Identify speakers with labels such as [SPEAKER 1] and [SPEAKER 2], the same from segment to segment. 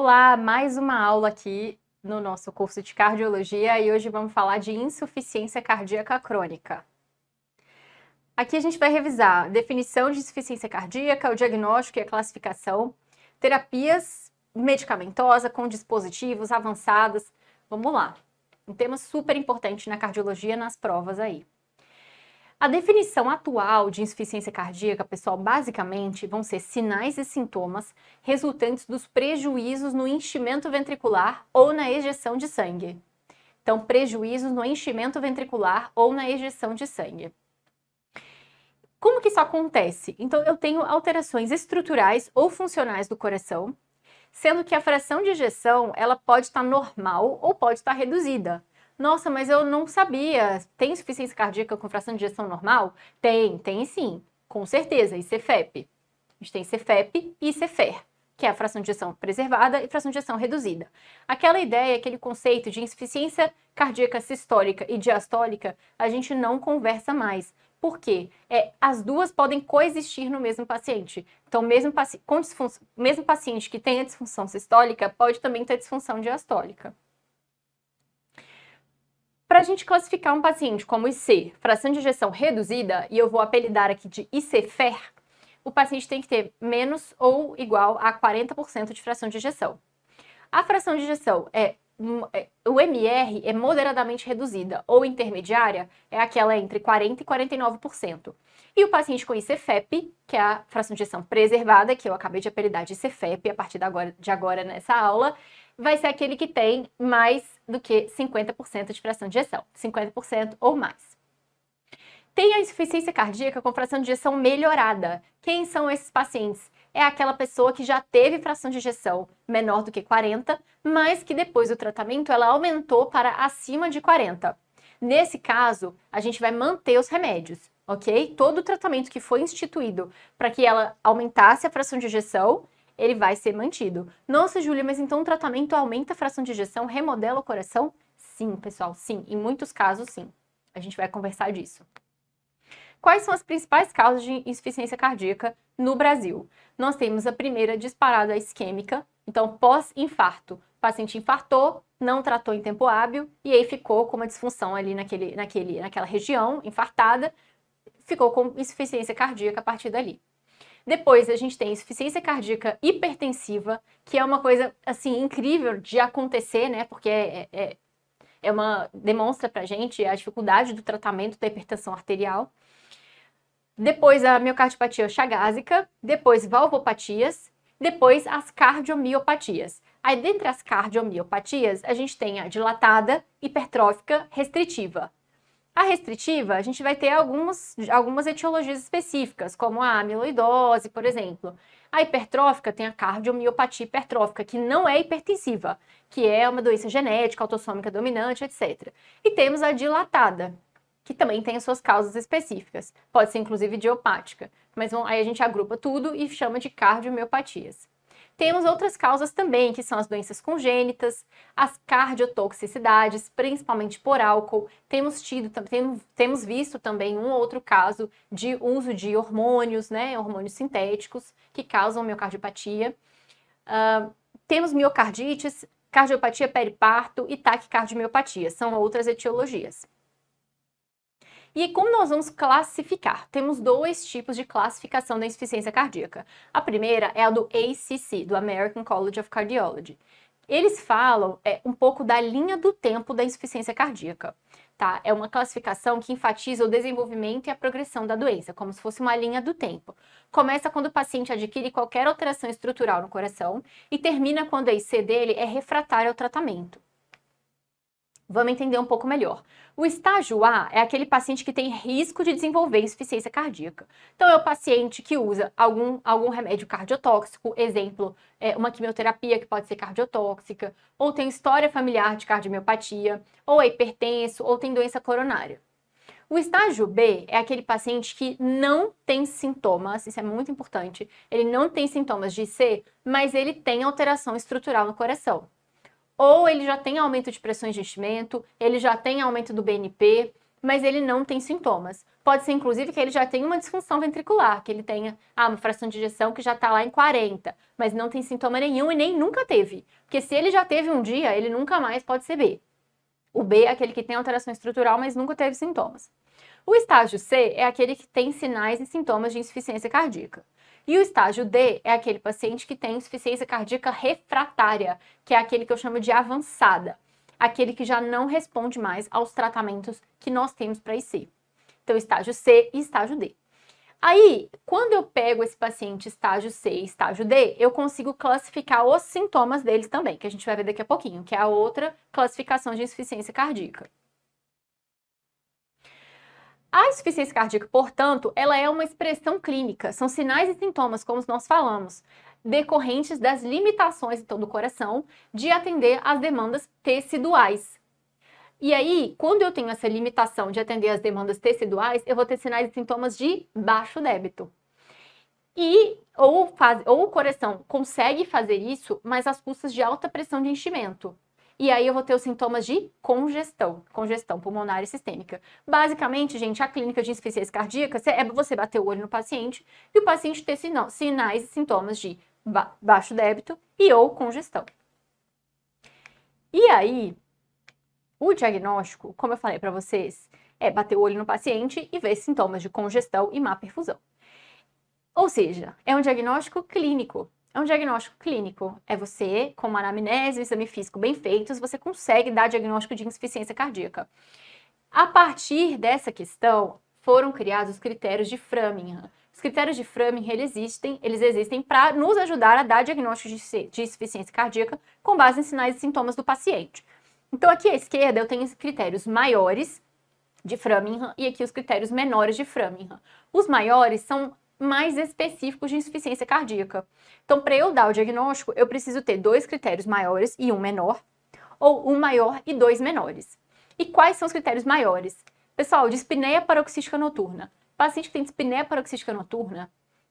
[SPEAKER 1] Olá, mais uma aula aqui no nosso curso de cardiologia e hoje vamos falar de insuficiência cardíaca crônica. Aqui a gente vai revisar a definição de insuficiência cardíaca, o diagnóstico e a classificação, terapias medicamentosas com dispositivos avançados. Vamos lá, um tema super importante na cardiologia nas provas aí. A definição atual de insuficiência cardíaca, pessoal, basicamente vão ser sinais e sintomas resultantes dos prejuízos no enchimento ventricular ou na ejeção de sangue. Então, prejuízos no enchimento ventricular ou na ejeção de sangue. Como que isso acontece? Então, eu tenho alterações estruturais ou funcionais do coração, sendo que a fração de ejeção, ela pode estar normal ou pode estar reduzida. Nossa, mas eu não sabia. Tem insuficiência cardíaca com fração de ejeção normal? Tem sim, com certeza, e CFEP. A gente tem CFEP e CFER, que é a fração de ejeção preservada e fração de ejeção reduzida. Aquela ideia, aquele conceito de insuficiência cardíaca sistólica e diastólica, a gente não conversa mais. Por quê? As duas podem coexistir no mesmo paciente. Então, mesmo paciente que tenha disfunção sistólica, pode também ter disfunção diastólica. Para a gente classificar um paciente como IC, fração de ejeção reduzida, e eu vou apelidar aqui de IC-FER, o paciente tem que ter menos ou igual a 40% de fração de ejeção. A fração de ejeção o MR é moderadamente reduzida, ou intermediária, é aquela entre 40% e 49%. E o paciente com IC-FEP, que é a fração de ejeção preservada, que eu acabei de apelidar de IC-FEP a partir de agora nessa aula, vai ser aquele que tem mais do que 50% de fração de ejeção, 50% ou mais. Tem a insuficiência cardíaca com fração de ejeção melhorada. Quem são esses pacientes? É aquela pessoa que já teve fração de ejeção menor do que 40, mas que depois do tratamento ela aumentou para acima de 40. Nesse caso, a gente vai manter os remédios, ok? Todo o tratamento que foi instituído para que ela aumentasse a fração de ejeção, ele vai ser mantido. Nossa, Júlia, mas então o tratamento aumenta a fração de ejeção, remodela o coração? Sim, pessoal, sim. Em muitos casos, sim. A gente vai conversar disso. Quais são as principais causas de insuficiência cardíaca no Brasil? Nós temos a primeira disparada isquêmica, então pós-infarto. O paciente infartou, não tratou em tempo hábil e aí ficou com uma disfunção ali naquela região infartada, ficou com insuficiência cardíaca a partir dali. Depois a gente tem insuficiência cardíaca hipertensiva, que é uma coisa assim incrível de acontecer, né? Porque demonstra pra gente a dificuldade do tratamento da hipertensão arterial. Depois a miocardiopatia chagásica, depois valvopatias, depois as cardiomiopatias. Aí, dentre as cardiomiopatias, a gente tem a dilatada, hipertrófica, restritiva. A restritiva, a gente vai ter algumas etiologias específicas, como a amiloidose, por exemplo. A hipertrófica tem a cardiomiopatia hipertrófica, que não é hipertensiva, que é uma doença genética, autossômica dominante, etc. E temos a dilatada, que também tem as suas causas específicas. Pode ser, inclusive, idiopática. Mas aí a gente agrupa tudo e chama de cardiomiopatias. Temos outras causas também, que são as doenças congênitas, as cardiotoxicidades, principalmente por álcool. Temos visto também um outro caso de uso de hormônios, né, hormônios sintéticos, que causam miocardiopatia. Temos miocardites, cardiopatia periparto e taquicardiomiopatias, são outras etiologias. E como nós vamos classificar? Temos dois tipos de classificação da insuficiência cardíaca. A primeira é a do ACC, do American College of Cardiology. Eles falam um pouco da linha do tempo da insuficiência cardíaca, tá? É uma classificação que enfatiza o desenvolvimento e a progressão da doença, como se fosse uma linha do tempo. Começa quando o paciente adquire qualquer alteração estrutural no coração e termina quando a IC dele é refratária ao tratamento. Vamos entender um pouco melhor. O estágio A é aquele paciente que tem risco de desenvolver insuficiência cardíaca. Então, é o paciente que usa algum remédio cardiotóxico, exemplo, uma quimioterapia que pode ser cardiotóxica, ou tem história familiar de cardiomiopatia, ou é hipertenso, ou tem doença coronária. O estágio B é aquele paciente que não tem sintomas, isso é muito importante, ele não tem sintomas de IC, mas ele tem alteração estrutural no coração. Ou ele já tem aumento de pressões de enchimento, ele já tem aumento do BNP, mas ele não tem sintomas. Pode ser, inclusive, que ele já tenha uma disfunção ventricular, que ele tenha uma fração de ejeção que já está lá em 40, mas não tem sintoma nenhum e nem nunca teve. Porque se ele já teve um dia, ele nunca mais pode ser B. O B é aquele que tem alteração estrutural, mas nunca teve sintomas. O estágio C é aquele que tem sinais e sintomas de insuficiência cardíaca. E o estágio D é aquele paciente que tem insuficiência cardíaca refratária, que é aquele que eu chamo de avançada, aquele que já não responde mais aos tratamentos que nós temos para IC. Então, estágio C e estágio D. Aí, quando eu pego esse paciente estágio C e estágio D, eu consigo classificar os sintomas deles também, que a gente vai ver daqui a pouquinho, que é a outra classificação de insuficiência cardíaca. A insuficiência cardíaca, portanto, ela é uma expressão clínica, são sinais e sintomas, como nós falamos, decorrentes das limitações então, do coração de atender às demandas teciduais. E aí, quando eu tenho essa limitação de atender às demandas teciduais, eu vou ter sinais e sintomas de baixo débito. E ou o coração consegue fazer isso, mas às custas de alta pressão de enchimento. E aí eu vou ter os sintomas de congestão pulmonar e sistêmica. Basicamente, gente, a clínica de insuficiência cardíaca é você bater o olho no paciente e o paciente ter sinais e sintomas de baixo débito e ou congestão. E aí, o diagnóstico, como eu falei para vocês, é bater o olho no paciente e ver sintomas de congestão e má perfusão. Ou seja, é um diagnóstico clínico. É um diagnóstico clínico. É você, com uma anamnese e exame físico bem feitos, você consegue dar diagnóstico de insuficiência cardíaca. A partir dessa questão, foram criados os critérios de Framingham. Os critérios de Framingham, eles existem para nos ajudar a dar diagnóstico de insuficiência cardíaca com base em sinais e sintomas do paciente. Então, aqui à esquerda, eu tenho os critérios maiores de Framingham e aqui os critérios menores de Framingham. Os maiores são mais específicos de insuficiência cardíaca. Então, para eu dar o diagnóstico, eu preciso ter 2 critérios maiores e um menor, ou um maior e 2 menores. E quais são os critérios maiores? Pessoal, dispneia paroxística noturna. Paciente que tem dispneia paroxística noturna,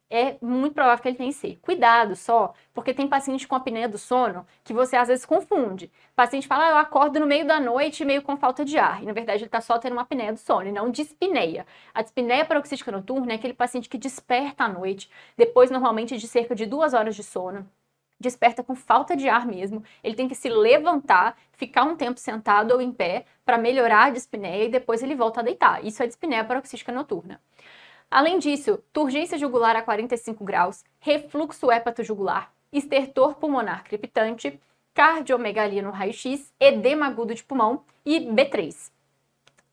[SPEAKER 1] é muito provável que ele tenha IC. Cuidado só, porque tem paciente com apneia do sono que você às vezes confunde. O paciente fala, eu acordo no meio da noite meio com falta de ar. E na verdade ele está só tendo uma apneia do sono e não dispneia. A dispneia paroxística noturna é aquele paciente que desperta à noite, depois normalmente de cerca de 2 horas de sono. Desperta com falta de ar mesmo, ele tem que se levantar, ficar um tempo sentado ou em pé para melhorar a dispneia e depois ele volta a deitar. Isso é dispneia paroxística noturna. Além disso, turgência jugular a 45 graus, refluxo hepatojugular, estertor pulmonar crepitante, cardiomegalia no raio-x, edema agudo de pulmão e B3.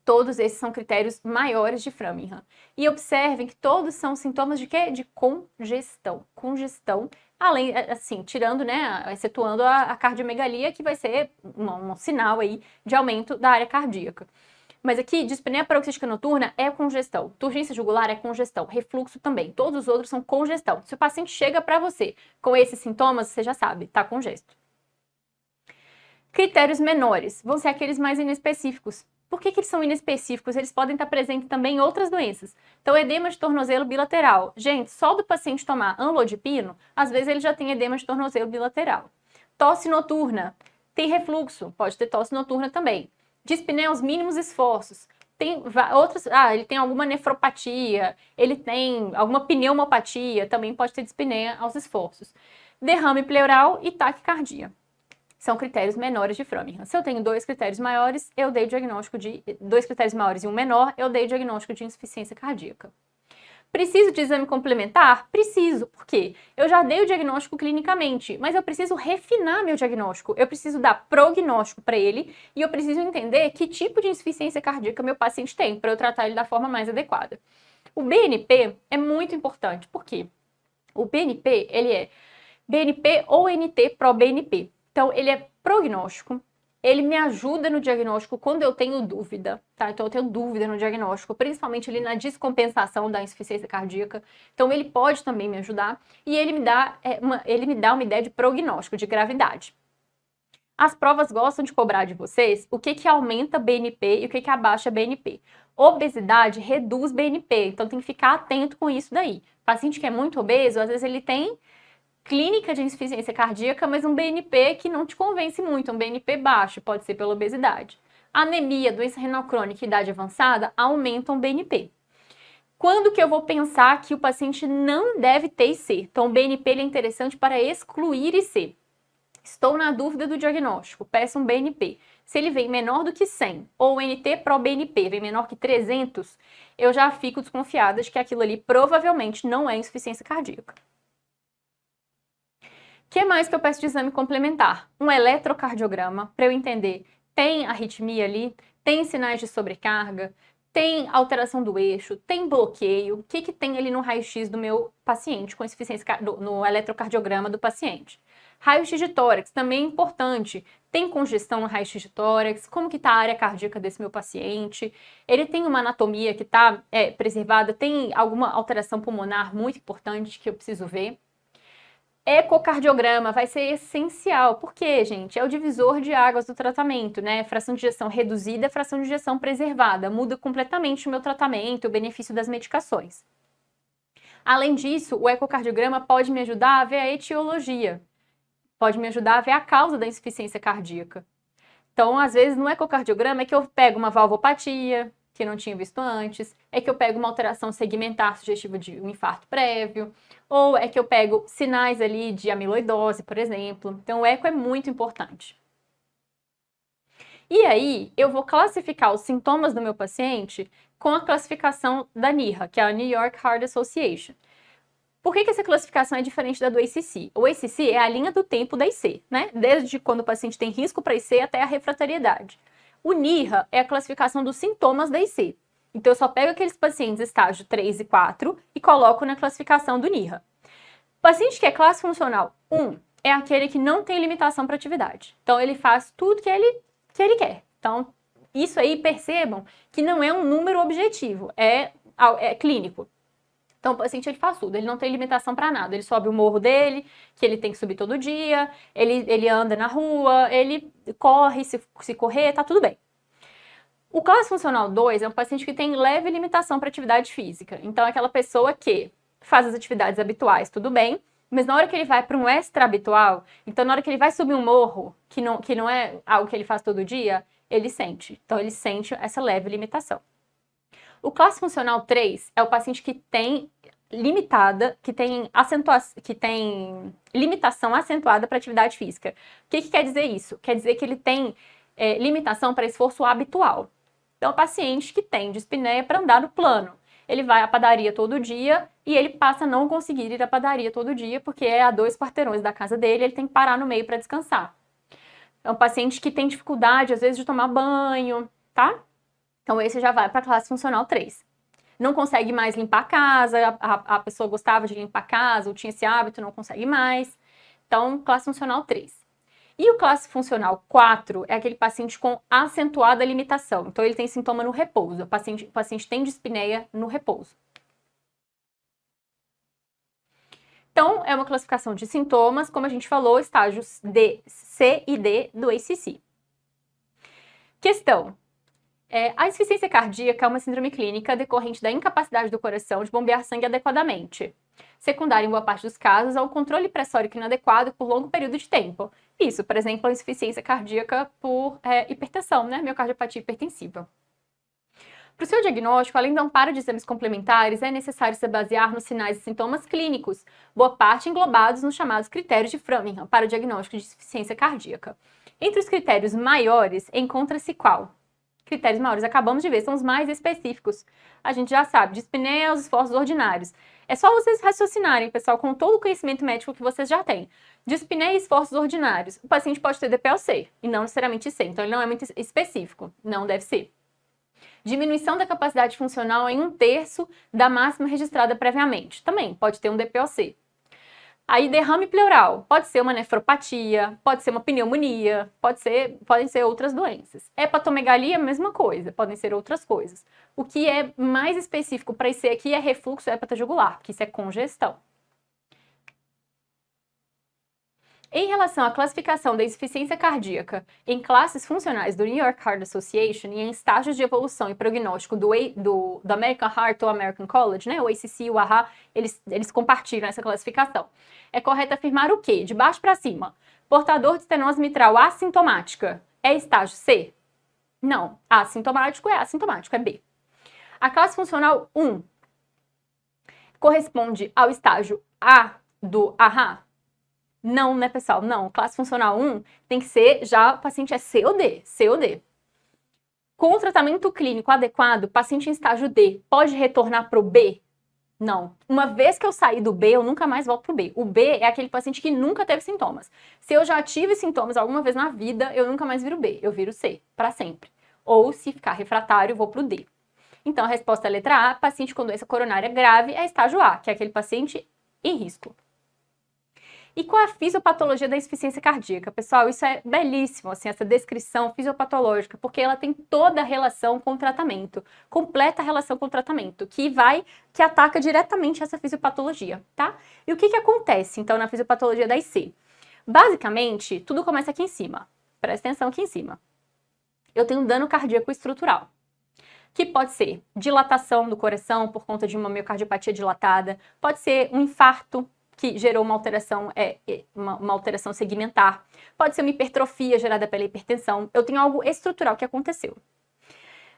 [SPEAKER 1] Todos esses são critérios maiores de Framingham. E observem que todos são sintomas de quê? De congestão. Congestão, além, assim, tirando, né, excetuando a cardiomegalia, que vai ser um sinal aí de aumento da área cardíaca. Mas aqui, dispneia paroxística noturna é congestão, turgência jugular é congestão, refluxo também, todos os outros são congestão. Se o paciente chega para você com esses sintomas, você já sabe, tá congesto. Critérios menores vão ser aqueles mais inespecíficos. Por que eles são inespecíficos? Eles podem estar presentes também em outras doenças. Então, edema de tornozelo bilateral. Gente, só do paciente tomar amlodipino, às vezes ele já tem edema de tornozelo bilateral. Tosse noturna. Tem refluxo, pode ter tosse noturna também. Dispneia aos mínimos esforços. Tem outras, ele tem alguma nefropatia, ele tem alguma pneumopatia, também pode ter dispneia aos esforços. Derrame pleural e taquicardia. São critérios menores de Framingham. Se eu tenho 2 critérios maiores, eu dei diagnóstico de 2 critérios maiores e um menor, eu dei diagnóstico de insuficiência cardíaca. Preciso de exame complementar? Preciso. Por quê? Eu já dei o diagnóstico clinicamente, mas eu preciso refinar meu diagnóstico. Eu preciso dar prognóstico para ele e eu preciso entender que tipo de insuficiência cardíaca meu paciente tem para eu tratar ele da forma mais adequada. O BNP é muito importante. Por quê? O BNP, ele é BNP ou NT-proBNP. Então, ele é prognóstico. Ele me ajuda no diagnóstico quando eu tenho dúvida, tá? Então, eu tenho dúvida no diagnóstico, principalmente ali na descompensação da insuficiência cardíaca. Então, ele pode também me ajudar e ele me dá uma ideia de prognóstico, de gravidade. As provas gostam de cobrar de vocês o que aumenta BNP e o que abaixa BNP. Obesidade reduz BNP, então tem que ficar atento com isso daí. O paciente que é muito obeso, às vezes ele tem clínica de insuficiência cardíaca, mas um BNP que não te convence muito, um BNP baixo, pode ser pela obesidade. Anemia, doença renal crônica e idade avançada aumentam o BNP. Quando que eu vou pensar que o paciente não deve ter IC? Então, o BNP ele é interessante para excluir IC. Estou na dúvida do diagnóstico, peço um BNP. Se ele vem menor do que 100 ou o NT-proBNP vem menor que 300, eu já fico desconfiada de que aquilo ali provavelmente não é insuficiência cardíaca. O que mais que eu peço de exame complementar? Um eletrocardiograma, para eu entender, tem arritmia ali, tem sinais de sobrecarga, tem alteração do eixo, tem bloqueio, o que tem ali no raio-x do meu paciente, com insuficiência no eletrocardiograma do paciente. Raio-x de tórax, também é importante. Tem congestão no raio-x de tórax? Como que está a área cardíaca desse meu paciente? Ele tem uma anatomia que está preservada? Tem alguma alteração pulmonar muito importante que eu preciso ver? Ecocardiograma vai ser essencial, porque, gente, é o divisor de águas do tratamento, né? Fração de ejeção reduzida, fração de ejeção preservada. Muda completamente o meu tratamento, o benefício das medicações. Além disso, o ecocardiograma pode me ajudar a ver a etiologia. Pode me ajudar a ver a causa da insuficiência cardíaca. Então, às vezes, no ecocardiograma é que eu pego uma valvopatia, que eu não tinha visto antes, é que eu pego uma alteração segmentar sugestiva de um infarto prévio, ou é que eu pego sinais ali de amiloidose, por exemplo. Então, o eco é muito importante. E aí, eu vou classificar os sintomas do meu paciente com a classificação da NYHA, que é a New York Heart Association. Por que essa classificação é diferente da do ACC? O ACC é a linha do tempo da IC, né? Desde quando o paciente tem risco para IC até a refratariedade. O NYHA é a classificação dos sintomas da IC. Então, eu só pego aqueles pacientes estágio 3 e 4 e coloco na classificação do NYHA. O paciente que é classe funcional 1 é aquele que não tem limitação para atividade. Então, ele faz tudo que ele quer. Então, isso aí, percebam que não é um número objetivo, é clínico. Então, o paciente ele faz tudo, ele não tem limitação para nada. Ele sobe o morro dele, que ele tem que subir todo dia, ele anda na rua, ele corre, se correr, tá tudo bem. O classe funcional 2 é um paciente que tem leve limitação para atividade física. Então, é aquela pessoa que faz as atividades habituais, tudo bem, mas na hora que ele vai para um extra-habitual, então na hora que ele vai subir um morro, que não é algo que ele faz todo dia, ele sente. Então, ele sente essa leve limitação. O classe funcional 3 é o paciente que tem limitação acentuada para atividade física. O que quer dizer isso? Quer dizer que ele tem limitação para esforço habitual. Então, é o paciente que tem dispneia para andar no plano. Ele vai à padaria todo dia e ele passa a não conseguir ir à padaria todo dia porque é a 2 quarteirões da casa dele, ele tem que parar no meio para descansar. É um paciente que tem dificuldade, às vezes, de tomar banho, tá? Então, esse já vai para a classe funcional 3. Não consegue mais limpar a casa, a pessoa gostava de limpar a casa, ou tinha esse hábito, não consegue mais. Então, classe funcional 3. E o classe funcional 4 é aquele paciente com acentuada limitação. Então, ele tem sintoma no repouso. O paciente tem dispneia no repouso. Então, é uma classificação de sintomas, como a gente falou, estágios D, C e D do ACC. Questão. A insuficiência cardíaca é uma síndrome clínica decorrente da incapacidade do coração de bombear sangue adequadamente. Secundária, em boa parte dos casos, ao controle pressórico inadequado por longo período de tempo. Isso, por exemplo, a insuficiência cardíaca por hipertensão, né? Miocardiopatia hipertensiva. Para o seu diagnóstico, além do amparo de exames complementares, é necessário se basear nos sinais e sintomas clínicos, boa parte englobados nos chamados critérios de Framingham para o diagnóstico de insuficiência cardíaca. Entre os critérios maiores, encontra-se qual? Critérios maiores, acabamos de ver, são os mais específicos. A gente já sabe, dispneia aos esforços ordinários. É só vocês raciocinarem, pessoal, com todo o conhecimento médico que vocês já têm. Dispneia e esforços ordinários. O paciente pode ter DP ou C, e não necessariamente C, então ele não é muito específico, não deve ser. Diminuição da capacidade funcional em 1/3 da máxima registrada previamente. Também pode ter um DP ou C. Aí, derrame pleural, pode ser uma nefropatia, pode ser uma pneumonia, podem ser outras doenças. Hepatomegalia, mesma coisa, podem ser outras coisas. O que é mais específico para IC aqui é refluxo hepatojugular, porque isso é congestão. Em relação à classificação da insuficiência cardíaca em classes funcionais do New York Heart Association e em estágios de evolução e prognóstico do American Heart ou American College, né, o ACC e o AHA, eles compartilham essa classificação. É correto afirmar o quê? De baixo para cima. Portador de estenose mitral assintomática é estágio C? Não. Assintomático, é B. A classe funcional 1 corresponde ao estágio A do AHA? Não, né, pessoal? Não. Classe funcional 1 tem que ser, já o paciente é C ou D. C ou D. Com o tratamento clínico adequado, o paciente em estágio D pode retornar para o B? Não. Uma vez que eu saí do B, eu nunca mais volto pro B. O B é aquele paciente que nunca teve sintomas. Se eu já tive sintomas alguma vez na vida, eu nunca mais viro B. Eu viro C, para sempre. Ou, se ficar refratário, eu vou pro D. Então, a resposta é a letra A, paciente com doença coronária grave, é estágio A, que é aquele paciente em risco. E qual é a fisiopatologia da insuficiência cardíaca? Pessoal, isso é belíssimo, assim, essa descrição fisiopatológica, porque ela tem toda a relação com o tratamento, completa relação com o tratamento, que ataca diretamente essa fisiopatologia, tá? E o que acontece, então, na fisiopatologia da IC? Basicamente, tudo começa aqui em cima. Presta atenção aqui em cima. Eu tenho um dano cardíaco estrutural, que pode ser dilatação do coração por conta de uma miocardiopatia dilatada, pode ser um infarto, que gerou uma alteração segmentar. Pode ser uma hipertrofia gerada pela hipertensão. Eu tenho algo estrutural que aconteceu.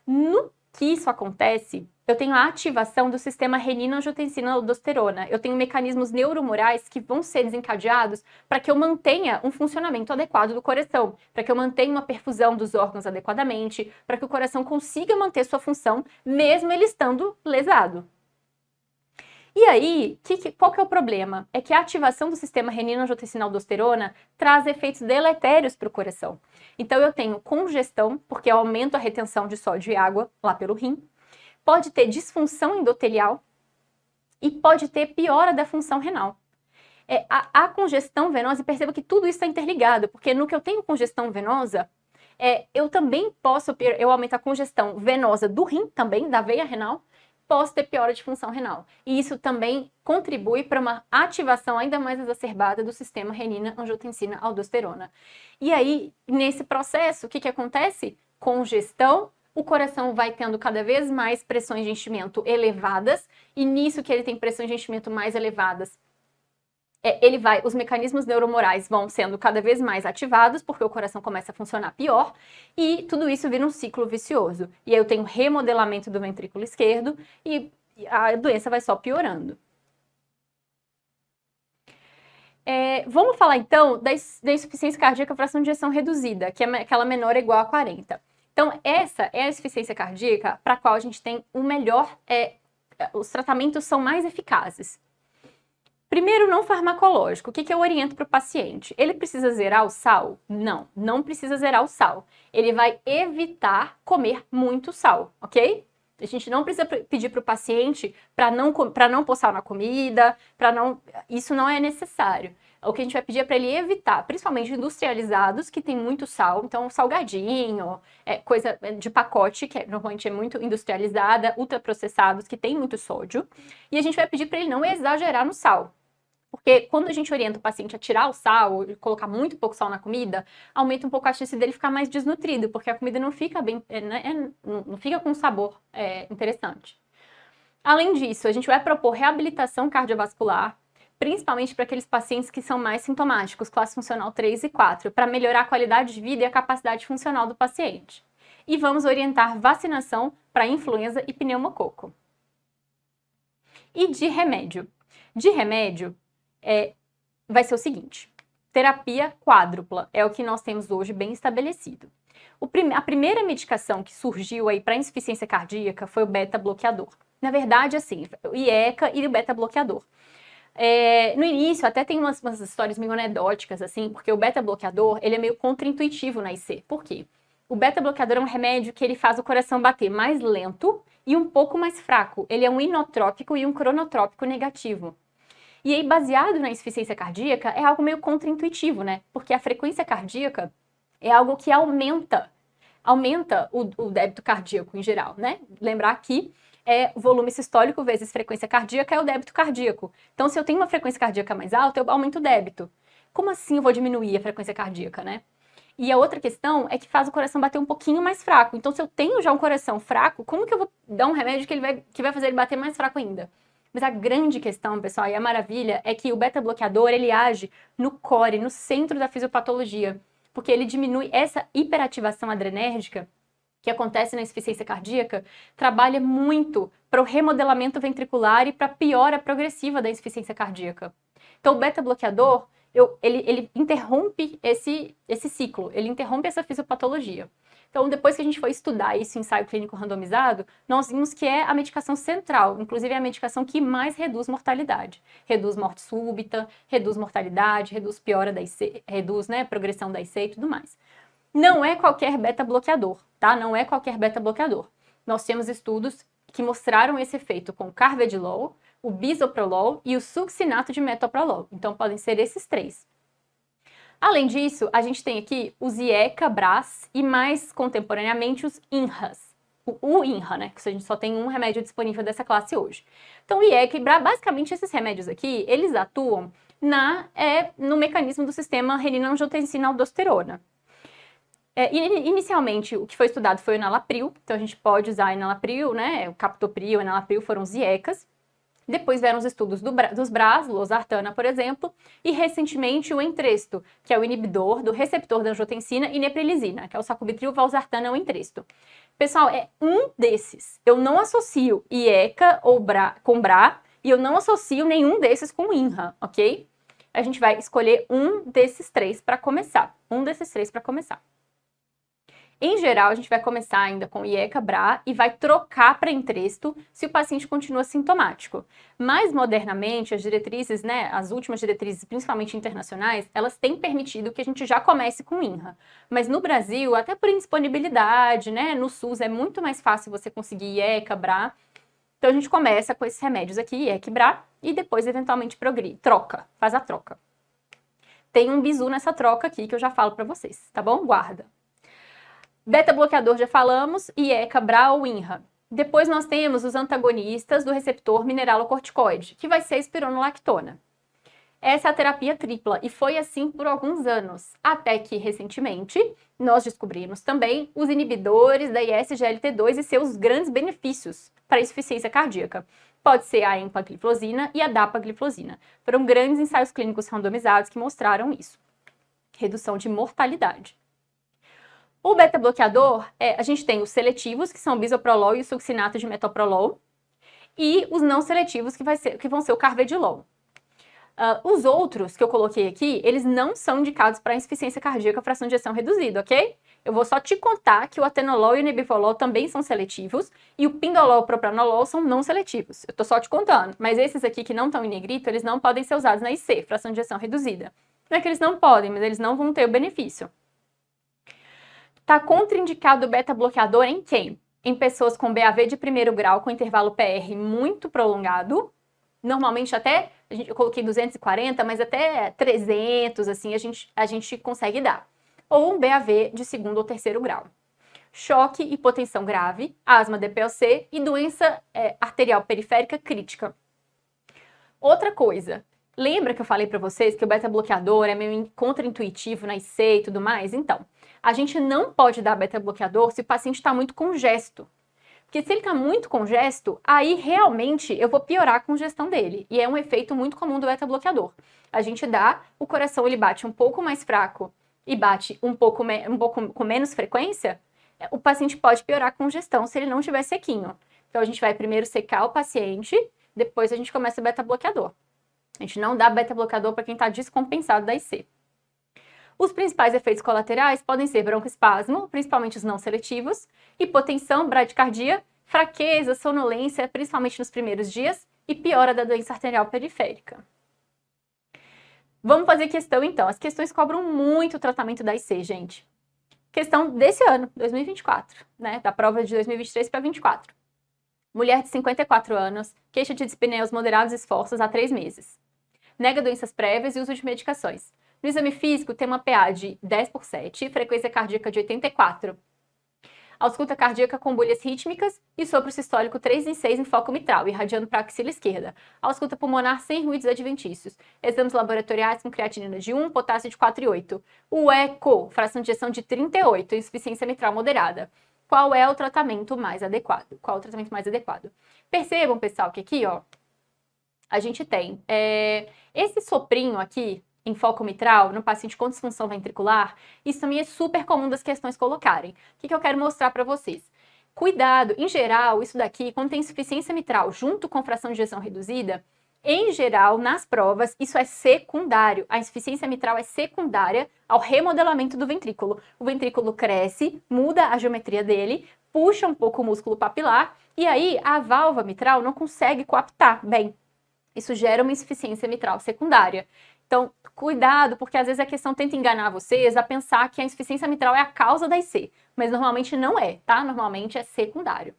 [SPEAKER 1] No que isso acontece, eu tenho a ativação do sistema renina-angiotensina-aldosterona. Eu tenho mecanismos neuromorais que vão ser desencadeados para que eu mantenha um funcionamento adequado do coração, para que eu mantenha uma perfusão dos órgãos adequadamente, para que o coração consiga manter sua função, mesmo ele estando lesado. E aí, qual que é o problema? É que a ativação do sistema renina-angiotensina-aldosterona traz efeitos deletérios para o coração. Então, eu tenho congestão, porque eu aumento a retenção de sódio e água lá pelo rim. Pode ter disfunção endotelial e pode ter piora da função renal. A congestão venosa, e perceba que tudo isso está interligado, porque no que eu tenho congestão venosa, eu também posso aumentar a congestão venosa do rim, também, da veia renal, posso ter piora de função renal. E isso também contribui para uma ativação ainda mais exacerbada do sistema renina-angiotensina-aldosterona. E aí, nesse processo, o que acontece? Congestão, o coração vai tendo cada vez mais pressões de enchimento elevadas, e nisso que ele tem pressões de enchimento mais elevadas, os mecanismos neuromorais vão sendo cada vez mais ativados, porque o coração começa a funcionar pior, e tudo isso vira um ciclo vicioso. E aí eu tenho remodelamento do ventrículo esquerdo, e a doença vai só piorando. Vamos falar então da insuficiência cardíaca fração de ejeção reduzida, que é aquela menor ou igual a 40. Então, essa é a insuficiência cardíaca para a qual a gente tem o melhor, os tratamentos são mais eficazes. Primeiro, não farmacológico. O que eu oriento para o paciente? Ele precisa zerar o sal? Não, não precisa zerar o sal. Ele vai evitar comer muito sal, ok? A gente não precisa pedir para o paciente para não pôr sal na comida, isso não é necessário. O que a gente vai pedir é para ele evitar, principalmente industrializados, que tem muito sal, então salgadinho, coisa de pacote, que normalmente é muito industrializada, ultraprocessados, que tem muito sódio. E a gente vai pedir para ele não exagerar no sal. Porque quando a gente orienta o paciente a tirar o sal, colocar muito pouco sal na comida, aumenta um pouco a chance dele ficar mais desnutrido, porque a comida não fica bem, não fica com um sabor interessante. Além disso, a gente vai propor reabilitação cardiovascular, principalmente para aqueles pacientes que são mais sintomáticos, classe funcional 3 e 4, para melhorar a qualidade de vida e a capacidade funcional do paciente. E vamos orientar vacinação para influenza e pneumococo. E de remédio? De remédio, vai ser o seguinte: terapia quádrupla é o que nós temos hoje bem estabelecido. A primeira medicação que surgiu aí para insuficiência cardíaca foi o beta-bloqueador. Na verdade, assim, o IECA e o beta-bloqueador. No início, até tem umas histórias meio anedóticas, assim, porque o beta-bloqueador, ele é meio contraintuitivo na IC. Por quê? O beta-bloqueador é um remédio que ele faz o coração bater mais lento e um pouco mais fraco. Ele é um inotrópico e um cronotrópico negativo. E aí, baseado na insuficiência cardíaca, é algo meio contraintuitivo, né? Porque a frequência cardíaca é algo que aumenta o débito cardíaco em geral, né? Lembrar que o volume sistólico vezes frequência cardíaca é o débito cardíaco. Então, se eu tenho uma frequência cardíaca mais alta, eu aumento o débito. Como assim eu vou diminuir a frequência cardíaca, né? E a outra questão é que faz o coração bater um pouquinho mais fraco. Então, se eu tenho já um coração fraco, como que eu vou dar um remédio que vai fazer ele bater mais fraco ainda? Mas a grande questão, pessoal, e a maravilha, é que o beta-bloqueador, ele age no core, no centro da fisiopatologia, porque ele diminui essa hiperativação adrenérgica, que acontece na insuficiência cardíaca trabalha muito para o remodelamento ventricular e para a piora progressiva da insuficiência cardíaca. Então, o beta-bloqueador, ele interrompe esse ciclo, ele interrompe essa fisiopatologia. Então, depois que a gente foi estudar isso em ensaio clínico randomizado, nós vimos que é a medicação central, inclusive é a medicação que mais reduz mortalidade. Reduz morte súbita, reduz mortalidade, reduz piora da IC, reduz, progressão da IC e tudo mais. Não é qualquer beta-bloqueador, tá? Não é qualquer beta-bloqueador. Nós temos estudos que mostraram esse efeito com o carvedilol, o bisoprolol e o succinato de metoprolol. Então, podem ser esses 3. Além disso, a gente tem aqui os IECA, BRAS e mais contemporaneamente os INRAs. O INRA, né? Que a gente só tem um remédio disponível dessa classe hoje. Então, IECA e BRA, basicamente esses remédios aqui, eles atuam no mecanismo do sistema renina-angiotensina-aldosterona. Inicialmente, o que foi estudado foi o enalapril, então a gente pode usar enalapril, né? O captopril, o enalapril foram os IECAs. Depois vieram os estudos dos BRAs, losartana, por exemplo, e recentemente o Entresto, que é o inibidor do receptor da angiotensina e neprilisina, que é o sacubitril, valsartana, é o Entresto. Pessoal, é um desses. Eu não associo IECA ou com BRA e eu não associo nenhum desses com INRA, ok? A gente vai escolher um desses 3 para começar. Em geral, a gente vai começar ainda com IECA, BRA e vai trocar para Entresto se o paciente continua sintomático. Mais modernamente, as diretrizes, as últimas diretrizes, principalmente internacionais, elas têm permitido que a gente já comece com INRA. Mas no Brasil, até por indisponibilidade, no SUS é muito mais fácil você conseguir IECA, BRA. Então a gente começa com esses remédios aqui, IECA e BRA, e depois eventualmente faz a troca. Tem um bizu nessa troca aqui que eu já falo para vocês, tá bom? Guarda. Beta-bloqueador já falamos, IECA, BRA ou INRA. Depois nós temos os antagonistas do receptor mineralocorticoide, que vai ser a espironolactona. Essa é a terapia tripla e foi assim por alguns anos, até que recentemente nós descobrimos também os inibidores da ISGLT2 e seus grandes benefícios para a insuficiência cardíaca. Pode ser a empagliflozina e a dapagliflozina. Foram grandes ensaios clínicos randomizados que mostraram isso. Redução de mortalidade. O beta-bloqueador, a gente tem os seletivos, que são o bisoprolol e o succinato de metoprolol, e os não seletivos, que vão ser o carvedilol. Os outros que eu coloquei aqui, eles não são indicados para insuficiência cardíaca fração de ejeção reduzida, ok? Eu vou só te contar que o atenolol e o nebivolol também são seletivos, e o pindolol e o propranolol são não seletivos. Eu tô só te contando, mas esses aqui que não estão em negrito, eles não podem ser usados na IC, fração de ejeção reduzida. Não é que eles não podem, mas eles não vão ter o benefício. Está contraindicado o beta-bloqueador em quem? Em pessoas com BAV de primeiro grau com intervalo PR muito prolongado, normalmente até, eu coloquei 240, mas até 300, assim, a gente consegue dar. Ou um BAV de segundo ou terceiro grau. Choque, hipotensão grave, asma DPLC e doença arterial periférica crítica. Outra coisa, lembra que eu falei para vocês que o beta-bloqueador é meio contraintuitivo na IC e tudo mais? Então, a gente não pode dar beta-bloqueador se o paciente está muito congesto. Porque se ele está muito congesto, aí realmente eu vou piorar a congestão dele. E é um efeito muito comum do beta-bloqueador. A gente dá, o coração ele bate um pouco mais fraco e bate um pouco com menos frequência, o paciente pode piorar a congestão se ele não estiver sequinho. Então a gente vai primeiro secar o paciente, depois a gente começa o beta-bloqueador. A gente não dá beta-bloqueador para quem está descompensado da IC. Os principais efeitos colaterais podem ser broncoespasmo, principalmente os não seletivos, hipotensão, bradicardia, fraqueza, sonolência, principalmente nos primeiros dias, e piora da doença arterial periférica. Vamos fazer questão então. As questões cobram muito o tratamento da IC, gente. Questão desse ano, 2024, da prova de 2023 para 2024. Mulher de 54 anos, queixa de dispneus moderados e esforços há 3 meses. Nega doenças prévias e uso de medicações. No exame físico, tem uma PA de 10/7, frequência cardíaca de 84. Ausculta cardíaca com bolhas rítmicas e sopro sistólico 3 em 6 em foco mitral, irradiando para a axila esquerda. Ausculta pulmonar sem ruídos adventícios. Exames laboratoriais com creatinina de 1, potássio de 4,8. O eco, fração de ejeção de 38, insuficiência mitral moderada. Qual é o tratamento mais adequado? Percebam, pessoal, que aqui, a gente tem esse soprinho aqui, em foco mitral, no paciente com disfunção ventricular, isso também é super comum das questões colocarem. O que eu quero mostrar para vocês? Cuidado, em geral, isso daqui, quando tem insuficiência mitral junto com fração de ejeção reduzida, em geral, nas provas, isso é secundário. A insuficiência mitral é secundária ao remodelamento do ventrículo. O ventrículo cresce, muda a geometria dele, puxa um pouco o músculo papilar, e aí a válvula mitral não consegue coaptar bem. Isso gera uma insuficiência mitral secundária. Então, cuidado, porque às vezes a questão tenta enganar vocês a pensar que a insuficiência mitral é a causa da IC, mas normalmente não é, tá? Normalmente é secundário.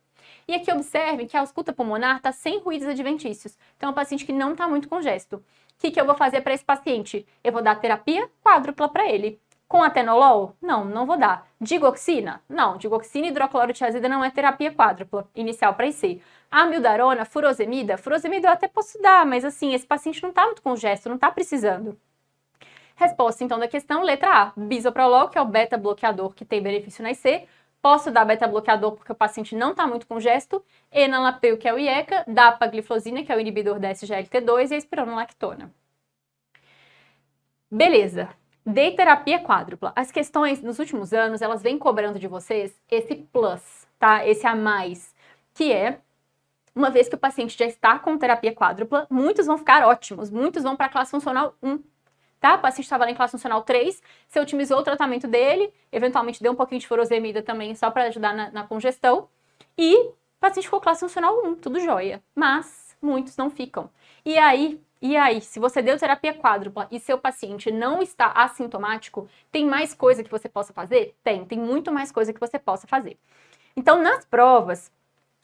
[SPEAKER 1] E aqui observe que a ausculta pulmonar está sem ruídos adventícios. Então, é um paciente que não está muito congesto. O que eu vou fazer para esse paciente? Eu vou dar terapia quádrupla para ele. Com atenolol? Não, não vou dar. Digoxina? Não, digoxina e hidroclorotiazida não é terapia quádrupla inicial para IC. Amiodarona, furosemida eu até posso dar, mas assim, esse paciente não está muito congesto, não está precisando. Resposta, então, da questão, letra A, bisoprolol, que é o beta-bloqueador que tem benefício na IC. Posso dar beta-bloqueador porque o paciente não está muito congesto. Enalapril, que é o IECA, dapagliflozina, que é o inibidor da SGLT2 e a espironolactona. Beleza. Dei terapia quádrupla. As questões, nos últimos anos, elas vêm cobrando de vocês esse plus, tá? Esse a mais, que é, uma vez que o paciente já está com terapia quádrupla, muitos vão ficar ótimos, muitos vão para a classe funcional 1, tá? O paciente estava lá em classe funcional 3, você otimizou o tratamento dele, eventualmente deu um pouquinho de furosemida também, só para ajudar na congestão, e o paciente ficou classe funcional 1, tudo jóia. Mas muitos não ficam. E aí, se você deu terapia quádrupla e seu paciente não está assintomático, tem mais coisa que você possa fazer? Tem muito mais coisa que você possa fazer. Então, nas provas,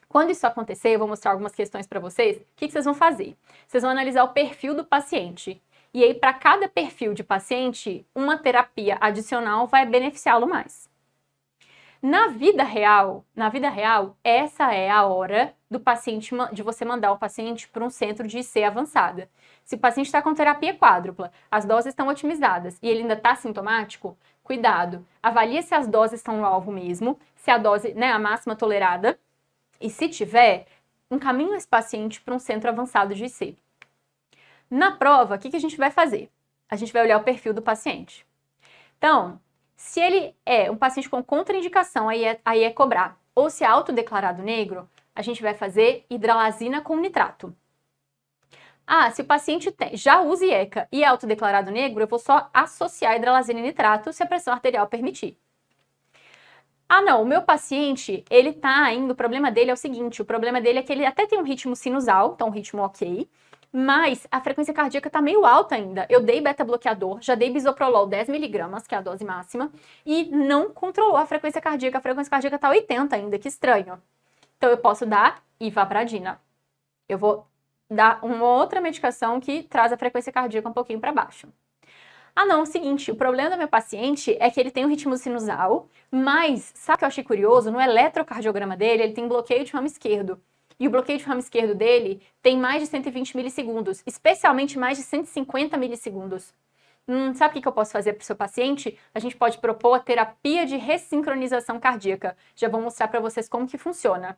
[SPEAKER 1] quando isso acontecer, eu vou mostrar algumas questões para vocês, o que vocês vão fazer? Vocês vão analisar o perfil do paciente. E aí, para cada perfil de paciente, uma terapia adicional vai beneficiá-lo mais. Na vida real, essa é a hora do paciente, de você mandar o paciente para um centro de IC avançada. Se o paciente está com terapia quádrupla, as doses estão otimizadas e ele ainda está sintomático, cuidado. Avalie se as doses estão no alvo mesmo, se a dose, né, a máxima tolerada, e se tiver, encaminhe esse paciente para um centro avançado de IC. Na prova, o que a gente vai fazer? A gente vai olhar o perfil do paciente. Então, se ele é um paciente com contraindicação, aí é cobrar. Ou se é autodeclarado negro, a gente vai fazer hidralazina com nitrato. Ah, se o paciente já usa IECA e é autodeclarado negro, eu vou só associar hidralazina e nitrato se a pressão arterial permitir. Ah, não, o meu paciente, ele tá indo, o problema dele é o seguinte, o problema dele é que ele até tem um ritmo sinusal, então um ritmo ok, mas a frequência cardíaca tá meio alta ainda. Eu dei beta-bloqueador, já dei bisoprolol 10 mg, que é a dose máxima, e não controlou a frequência cardíaca tá 80 ainda, que estranho. Então eu posso dar ivabradina. Eu vou dar uma outra medicação que traz a frequência cardíaca um pouquinho para baixo. Ah não, é o seguinte, o problema do meu paciente é que ele tem um ritmo sinusal, mas sabe o que eu achei curioso? No eletrocardiograma dele, ele tem bloqueio de ramo esquerdo. E o bloqueio de ramo esquerdo dele tem mais de 120 milissegundos, especialmente mais de 150 milissegundos. Sabe o que eu posso fazer para o seu paciente? A gente pode propor a terapia de ressincronização cardíaca. Já vou mostrar para vocês como que funciona.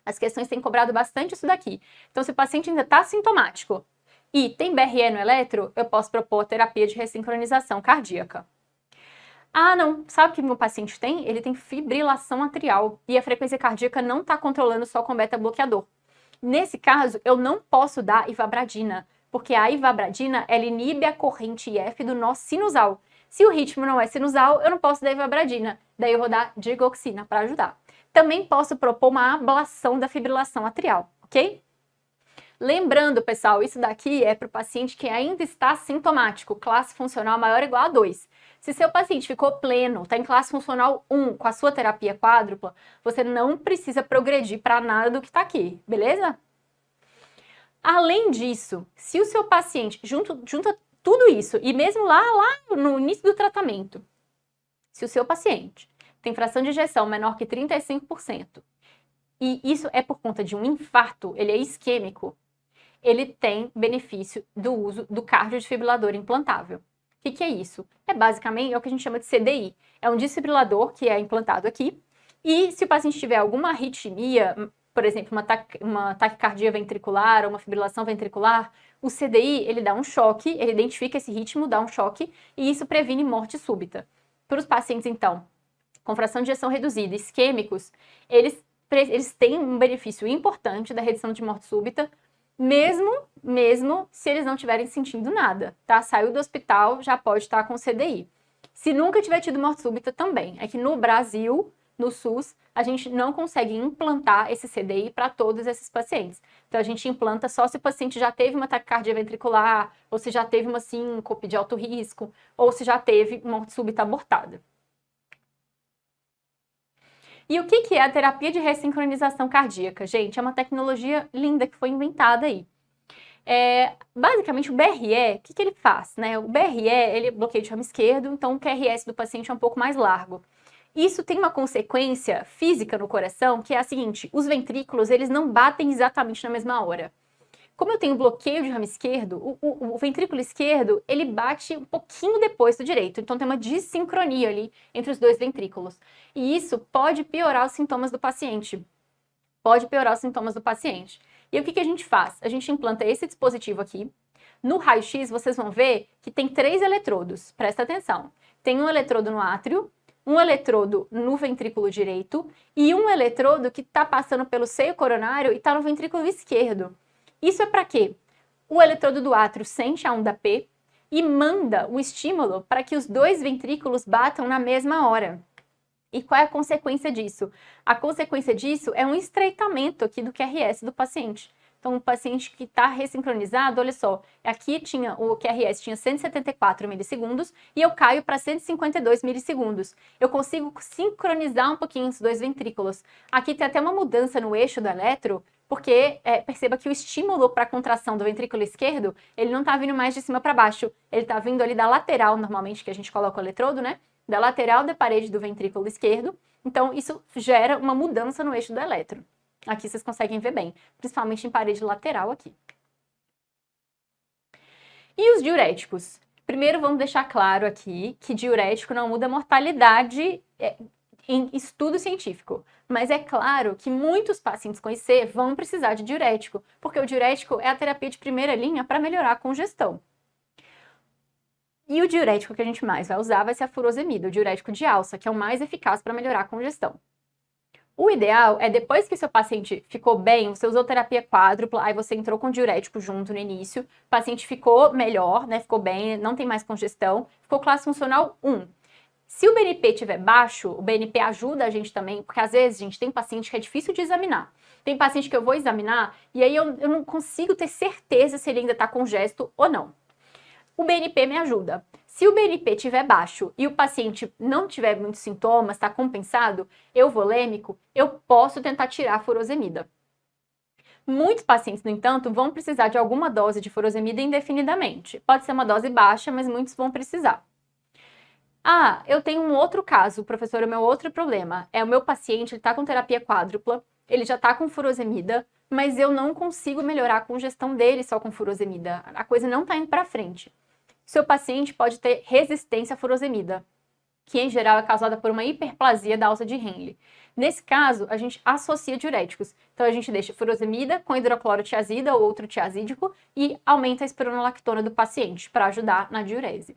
[SPEAKER 1] As questões têm cobrado bastante isso daqui. Então, se o paciente ainda está sintomático e tem BRE no eletro, eu posso propor a terapia de ressincronização cardíaca. Ah, não, sabe o que meu paciente tem? Ele tem fibrilação atrial e a frequência cardíaca não está controlando só com beta-bloqueador. Nesse caso, eu não posso dar ivabradina, porque a ivabradina, ela inibe a corrente IF do nó sinusal. Se o ritmo não é sinusal, eu não posso dar ivabradina, daí eu vou dar digoxina para ajudar. Também posso propor uma ablação da fibrilação atrial, ok? Lembrando, pessoal, isso daqui é para o paciente que ainda está sintomático, classe funcional maior ou igual a 2. Se seu paciente ficou pleno, está em classe funcional 1 com a sua terapia quádrupla, você não precisa progredir para nada do que está aqui, beleza? Além disso, se o seu paciente, junta tudo isso, e mesmo lá no início do tratamento, se o seu paciente tem fração de ejeção menor que 35%, e isso é por conta de um infarto, ele é isquêmico, ele tem benefício do uso do cardiodesfibrilador implantável. O que é isso? É basicamente o que a gente chama de CDI. É um desfibrilador que é implantado aqui, e se o paciente tiver alguma arritmia, por exemplo, uma taquicardia ventricular ou uma fibrilação ventricular, o CDI, ele dá um choque, ele identifica esse ritmo, dá um choque, e isso previne morte súbita. Para os pacientes, então, com fração de ejeção reduzida, isquêmicos, eles têm um benefício importante da redução de morte súbita, mesmo se eles não estiverem sentindo nada, tá? Saiu do hospital, já pode estar com CDI. Se nunca tiver tido morte súbita também, é que no Brasil, no SUS, a gente não consegue implantar esse CDI para todos esses pacientes. Então, a gente implanta só se o paciente já teve uma taquicardia ventricular, ou se já teve uma síncope de alto risco, ou se já teve morte súbita abortada. E o que é a terapia de ressincronização cardíaca? Gente, é uma tecnologia linda que foi inventada aí. Basicamente, o BRE, o que ele faz? Né? O BRE, ele bloqueia o ramo esquerdo, então o QRS do paciente é um pouco mais largo. Isso tem uma consequência física no coração, que é a seguinte: os ventrículos, eles não batem exatamente na mesma hora. Como eu tenho bloqueio de ramo esquerdo, o ventrículo esquerdo, ele bate um pouquinho depois do direito. Então, tem uma dissincronia ali entre os dois ventrículos. E isso pode piorar os sintomas do paciente. E o que a gente faz? A gente implanta esse dispositivo aqui. No raio-x, vocês vão ver que tem 3 eletrodos. Presta atenção. Tem um eletrodo no átrio, um eletrodo no ventrículo direito e um eletrodo que está passando pelo seio coronário e está no ventrículo esquerdo. Isso é para quê? O eletrodo do átrio sente a onda P e manda um estímulo para que os dois ventrículos batam na mesma hora. E qual é a consequência disso? A consequência disso é um estreitamento aqui do QRS do paciente. Então, o paciente que está ressincronizado, olha só, aqui o QRS tinha 174 milissegundos e eu caio para 152 milissegundos. Eu consigo sincronizar um pouquinho os dois ventrículos. Aqui tem até uma mudança no eixo do eletro, porque perceba que o estímulo para a contração do ventrículo esquerdo, ele não está vindo mais de cima para baixo, ele está vindo ali da lateral, normalmente, que a gente coloca o eletrodo, né? Da lateral da parede do ventrículo esquerdo. Então, isso gera uma mudança no eixo do eletro. Aqui vocês conseguem ver bem, principalmente em parede lateral aqui. E os diuréticos? Primeiro, vamos deixar claro aqui que diurético não muda a mortalidade em estudo científico. Mas é claro que muitos pacientes com IC vão precisar de diurético, porque o diurético é a terapia de primeira linha para melhorar a congestão. E o diurético que a gente mais vai usar vai ser a furosemida, o diurético de alça, que é o mais eficaz para melhorar a congestão. O ideal é, depois que seu paciente ficou bem, você usou terapia quádrupla, aí você entrou com diurético junto no início, o paciente ficou melhor, né, ficou bem, não tem mais congestão, ficou classe funcional 1. Se o BNP estiver baixo, o BNP ajuda a gente também, porque às vezes, gente, tem paciente que é difícil de examinar. Tem paciente que eu vou examinar e aí eu não consigo ter certeza se ele ainda está congesto ou não. O BNP me ajuda. Se o BNP estiver baixo e o paciente não tiver muitos sintomas, está compensado, euvolêmico, eu posso tentar tirar a furosemida. Muitos pacientes, no entanto, vão precisar de alguma dose de furosemida indefinidamente. Pode ser uma dose baixa, mas muitos vão precisar. Ah, eu tenho um outro caso, professor, o meu outro problema. É o meu paciente, ele está com terapia quádrupla, ele já está com furosemida, mas eu não consigo melhorar a congestão dele só com furosemida. A coisa não está indo para frente. Seu paciente pode ter resistência à furosemida, que em geral é causada por uma hiperplasia da alça de Henle. Nesse caso, a gente associa diuréticos. Então, a gente deixa furosemida com hidroclorotiazida ou outro tiazídico e aumenta a espironolactona do paciente para ajudar na diurese.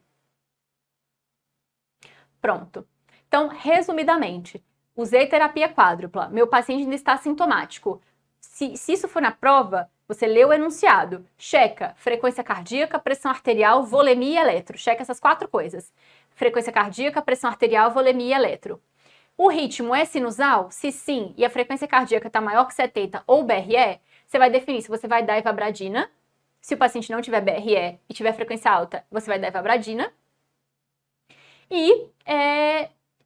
[SPEAKER 1] Pronto. Então, resumidamente, usei terapia quádrupla, meu paciente ainda está sintomático. Se isso for na prova, você lê o enunciado, checa frequência cardíaca, pressão arterial, volemia e eletro. Checa essas 4 coisas. Frequência cardíaca, pressão arterial, volemia e eletro. O ritmo é sinusal? Se sim, e a frequência cardíaca está maior que 70 ou BRE, você vai definir se você vai dar ivabradina. Se o paciente não tiver BRE e tiver frequência alta, você vai dar ivabradina. E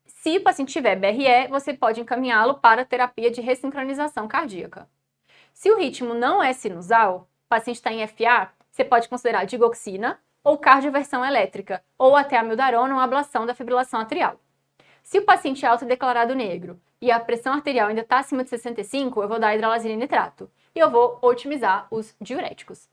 [SPEAKER 1] se o paciente tiver BRE, você pode encaminhá-lo para terapia de ressincronização cardíaca. Se o ritmo não é sinusal, o paciente está em FA, você pode considerar digoxina ou cardioversão elétrica, ou até amiodarona ou ablação da fibrilação atrial. Se o paciente é autodeclarado negro e a pressão arterial ainda está acima de 65, eu vou dar hidralazina e nitrato. E eu vou otimizar os diuréticos.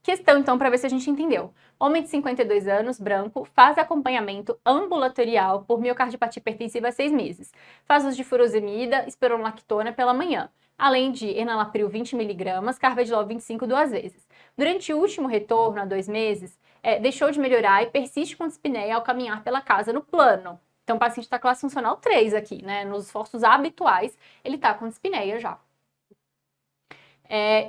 [SPEAKER 1] Questão, então, para ver se a gente entendeu. Homem de 52 anos, branco, faz acompanhamento ambulatorial por miocardiopatia hipertensiva há 6 meses. Faz uso de furosemida, espironolactona pela manhã, além de enalapril 20mg, carvedilol 25 duas vezes. Durante o último retorno, há 2 meses, deixou de melhorar e persiste com dispneia ao caminhar pela casa no plano. Então, o paciente está classe funcional 3 aqui, né? Nos esforços habituais, ele está com dispneia já.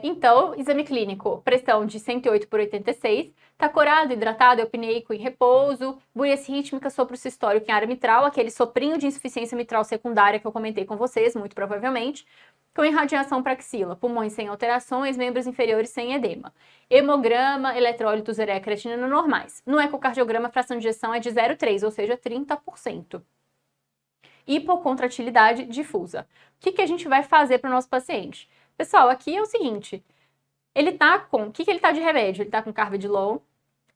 [SPEAKER 1] Então, exame clínico, pressão de 108/86, tá corado, hidratado, eupneico em repouso, bulias rítmica, sopro sistólico em área mitral, aquele soprinho de insuficiência mitral secundária que eu comentei com vocês, muito provavelmente, com irradiação para axila, pulmões sem alterações, membros inferiores sem edema. Hemograma, eletrólitos ureia creatinina normais. No ecocardiograma, a fração de ejeção é de 0,3, ou seja, 30%. Hipocontratilidade difusa. O que a gente vai fazer para o nosso paciente? Pessoal, aqui é o seguinte, ele tá com, o que ele tá de remédio? Ele tá com carvedilol,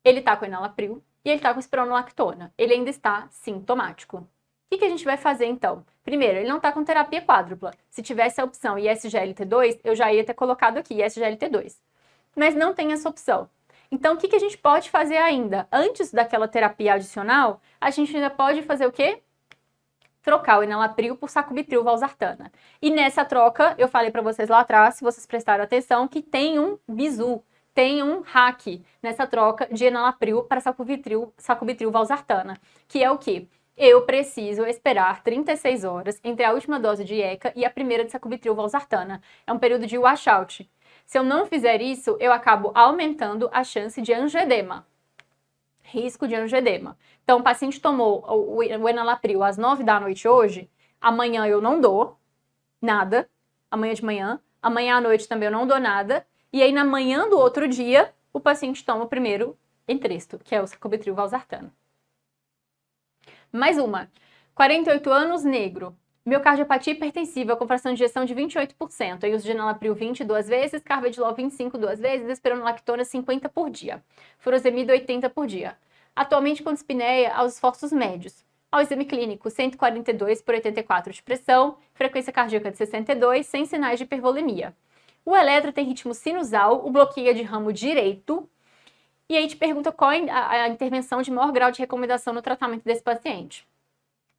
[SPEAKER 1] ele tá com enalapril e ele tá com espironolactona. Ele ainda está sintomático. O que a gente vai fazer então? Primeiro, ele não tá com terapia quádrupla. Se tivesse a opção IS-GLT2, eu já ia ter colocado aqui IS-GLT2. Mas não tem essa opção. Então, o que a gente pode fazer ainda? Antes daquela terapia adicional, a gente ainda pode fazer o quê? Trocar o enalapril por sacubitril valsartana. E nessa troca, eu falei para vocês lá atrás, se vocês prestaram atenção, que tem um bizu, tem um hack nessa troca de enalapril para sacubitril valsartana, que é o quê? Eu preciso esperar 36 horas entre a última dose de ECA e a primeira de sacubitril valsartana. É um período de washout. Se eu não fizer isso, eu acabo aumentando a chance de angioedema. Risco de angioedema. Então, o paciente tomou o enalapril às 9 da noite hoje, amanhã eu não dou nada, amanhã de manhã, amanhã à noite também eu não dou nada, e aí na manhã do outro dia, o paciente toma o primeiro Entresto, que é o sacubitril valsartana. Mais uma, 48 anos, negro, miocardiopatia hipertensiva com fração de ejeção de 28%, aí uso de enalapril 20 duas vezes, carvedilol 25 duas vezes, espironolactona 50 por dia, furosemida 80 por dia. Atualmente com dispneia aos esforços médios. Ao exame clínico, 142/84 de pressão, frequência cardíaca de 62, sem sinais de hipervolemia. O eletro tem ritmo sinusal, o bloqueio é de ramo direito, e aí te pergunta qual é a intervenção de maior grau de recomendação no tratamento desse paciente.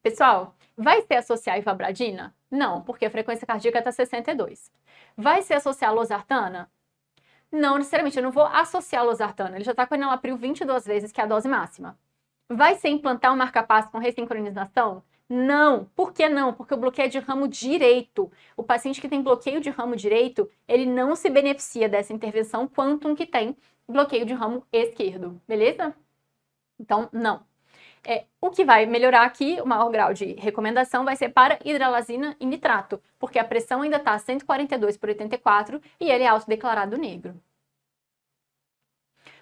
[SPEAKER 1] Pessoal, vai ser associar a ivabradina? Não, porque a frequência cardíaca está 62. Vai ser associar a losartana? Não necessariamente, eu não vou associar a losartana. Ele já está com enalapril 22 vezes, que é a dose máxima. Vai ser implantar um marca-passo com ressincronização? Não. Por que não? Porque o bloqueio é de ramo direito. O paciente que tem bloqueio de ramo direito, ele não se beneficia dessa intervenção quanto um que tem bloqueio de ramo esquerdo. Beleza? Então, não. O que vai melhorar aqui, o maior grau de recomendação, vai ser para hidralazina e nitrato, porque a pressão ainda está 142/84 e ele é autodeclarado negro.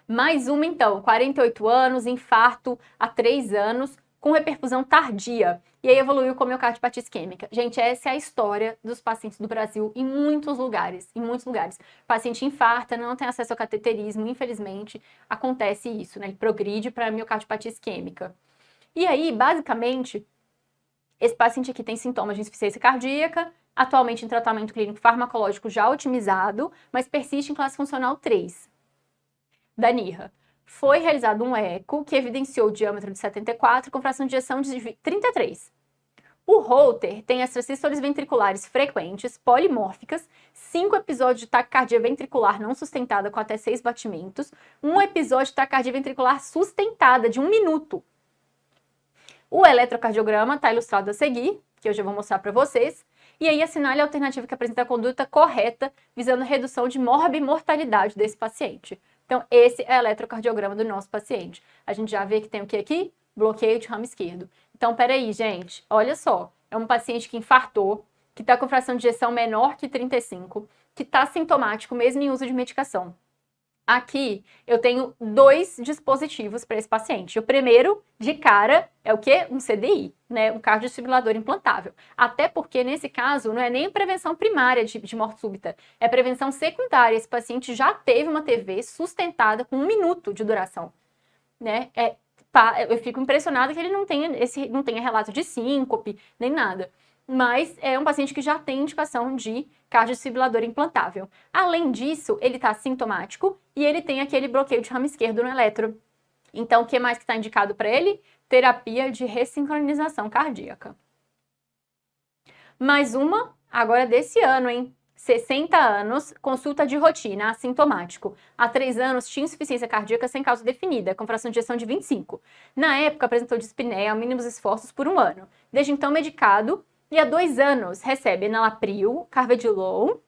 [SPEAKER 1] Mais uma, então, 48 anos, infarto há 3 anos, com reperfusão tardia, e aí evoluiu com miocardiopatia isquêmica. Gente, essa é a história dos pacientes do Brasil em muitos lugares, O paciente infarta, não tem acesso ao cateterismo, infelizmente, acontece isso, né? Ele progride para miocardiopatia isquêmica. E aí, basicamente, esse paciente aqui tem sintomas de insuficiência cardíaca, atualmente em tratamento clínico farmacológico já otimizado, mas persiste em classe funcional 3 da NIRA. Foi realizado um eco que evidenciou o diâmetro de 74 com fração de ejeção de 33. O Holter tem extrasístoles ventriculares frequentes, polimórficas, 5 episódios de taquicardia ventricular não sustentada com até 6 batimentos, um episódio de taquicardia ventricular sustentada de 1 minuto. O eletrocardiograma está ilustrado a seguir, que eu já vou mostrar para vocês, e aí assinale a alternativa que apresenta a conduta correta, visando a redução de morbimortalidade desse paciente. Então, esse é o eletrocardiograma do nosso paciente. A gente já vê que tem o que aqui? Bloqueio de ramo esquerdo. Então, peraí, gente, olha só, é um paciente que infartou, que está com fração de ejeção menor que 35, que está sintomático mesmo em uso de medicação. Aqui eu tenho 2 dispositivos para esse paciente. O primeiro, de cara, é o quê? Um CDI, né? Um cardiodesfibrilador implantável. Até porque, nesse caso, não é nem prevenção primária de morte súbita, é prevenção secundária. Esse paciente já teve uma TV sustentada com 1 minuto de duração, né? Eu fico impressionada que ele não tenha relato de síncope, nem nada. mas é um paciente que já tem indicação de cardiodesfibrilador implantável. Além disso, ele está sintomático e ele tem aquele bloqueio de ramo esquerdo no eletro. Então, o que mais que está indicado para ele? Terapia de ressincronização cardíaca. Mais uma, agora desse ano, hein? 60 anos, consulta de rotina, assintomático. Há 3 anos, tinha insuficiência cardíaca sem causa definida, com fração de ejeção de 25. Na época, apresentou dispneia, mínimos esforços por 1 ano. Desde então, medicado, e há 2 anos, recebe enalapril, carvedilol,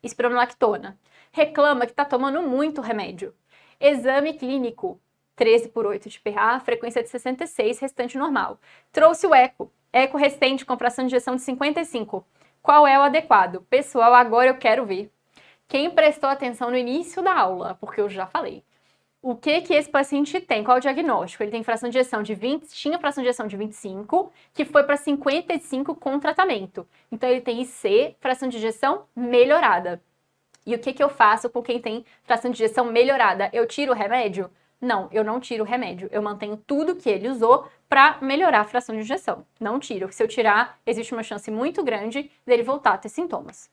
[SPEAKER 1] espironolactona. Reclama que está tomando muito remédio. Exame clínico, 13/8 de PA, frequência de 66, restante normal. Trouxe o eco. Eco recente com fração de ejeção de 55. Qual é o adequado? Pessoal, agora eu quero ver. Quem prestou atenção no início da aula, porque eu já falei. O que esse paciente tem? Qual é o diagnóstico? Ele tem fração de ejeção de 20, tinha fração de ejeção de 25, que foi para 55 com tratamento. Então ele tem IC, fração de ejeção melhorada. E o que eu faço com quem tem fração de ejeção melhorada? Eu tiro o remédio? Não, eu não tiro o remédio. Eu mantenho tudo que ele usou para melhorar a fração de ejeção. Não tiro. Se eu tirar, existe uma chance muito grande dele voltar a ter sintomas.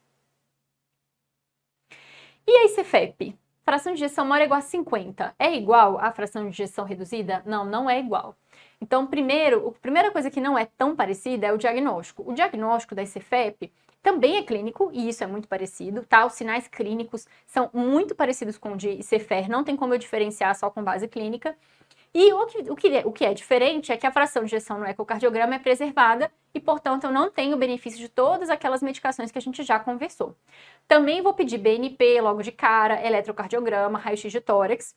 [SPEAKER 1] E a ICFEP? Fração de ejeção maior ou igual a 50. É igual à fração de ejeção reduzida? Não, não é igual. Então, a primeira coisa que não é tão parecida é o diagnóstico. O diagnóstico da ICFEP também é clínico, e isso é muito parecido, tá? Os sinais clínicos são muito parecidos com o de ICFER, não tem como eu diferenciar só com base clínica. E o que é diferente é que a fração de ejeção no ecocardiograma é preservada e, portanto, eu não tenho o benefício de todas aquelas medicações que a gente já conversou. Também vou pedir BNP logo de cara, eletrocardiograma, raio-x de tórax.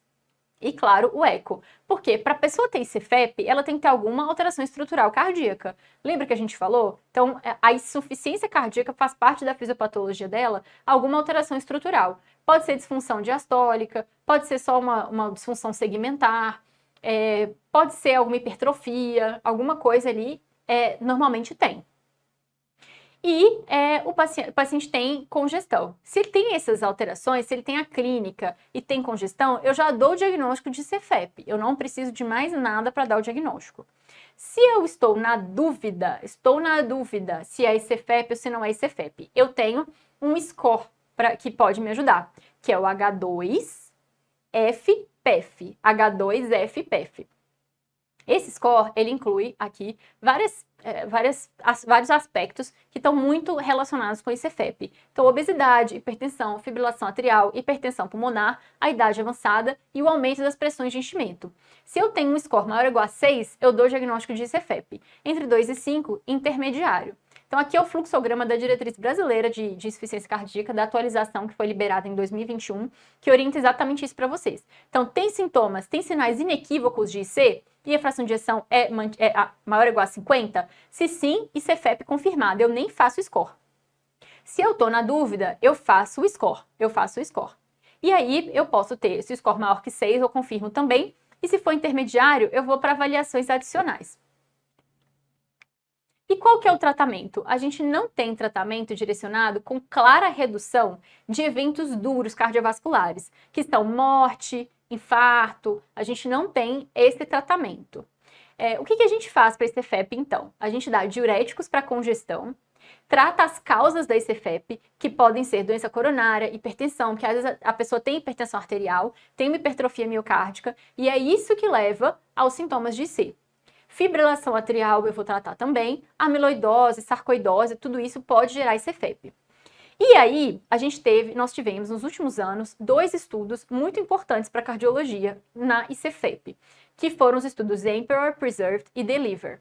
[SPEAKER 1] E, claro, o eco. Porque para a pessoa ter ICFEP, ela tem que ter alguma alteração estrutural cardíaca. Lembra que a gente falou? Então, a insuficiência cardíaca faz parte da fisiopatologia dela, alguma alteração estrutural. Pode ser disfunção diastólica, pode ser só uma disfunção segmentar, pode ser alguma hipertrofia, alguma coisa ali, normalmente tem. E o paciente tem congestão. Se ele tem essas alterações, se ele tem a clínica e tem congestão, eu já dou o diagnóstico de CFEP. Eu não preciso de mais nada para dar o diagnóstico. Se eu estou na dúvida se é ICFEP ou se não é ICFEP, eu tenho um score que pode me ajudar, que é o H2FPEF. H2FPEF. Esse score, ele inclui aqui vários aspectos que estão muito relacionados com o ICFEP. Então, obesidade, hipertensão, fibrilação atrial, hipertensão pulmonar, a idade avançada e o aumento das pressões de enchimento. Se eu tenho um score maior ou igual a 6, eu dou diagnóstico de ICFEP. Entre 2 e 5, intermediário. Então, aqui é o fluxograma da diretriz brasileira de insuficiência cardíaca, da atualização que foi liberada em 2021, que orienta exatamente isso para vocês. Então, tem sintomas, tem sinais inequívocos de IC, e a fração de ejeção é maior ou igual a 50? Se sim, ICFEP confirmado, eu nem faço score. Se eu estou na dúvida, eu faço o score. E aí, eu posso ter, se o score maior que 6, eu confirmo também. E se for intermediário, eu vou para avaliações adicionais. E qual que é o tratamento? A gente não tem tratamento direcionado com clara redução de eventos duros cardiovasculares, que são morte, infarto. A gente não tem esse tratamento. O que a gente faz para ICFEP, então? A gente dá diuréticos para congestão, trata as causas da ICFEP, que podem ser doença coronária, hipertensão, que às vezes a pessoa tem hipertensão arterial, tem uma hipertrofia miocárdica, e é isso que leva aos sintomas de IC. Fibrilação atrial eu vou tratar também, amiloidose, sarcoidose, tudo isso pode gerar ICFEP. E aí, nós tivemos nos últimos anos 2 estudos muito importantes para cardiologia na ICFEP, que foram os estudos Emperor, Preserved e Deliver.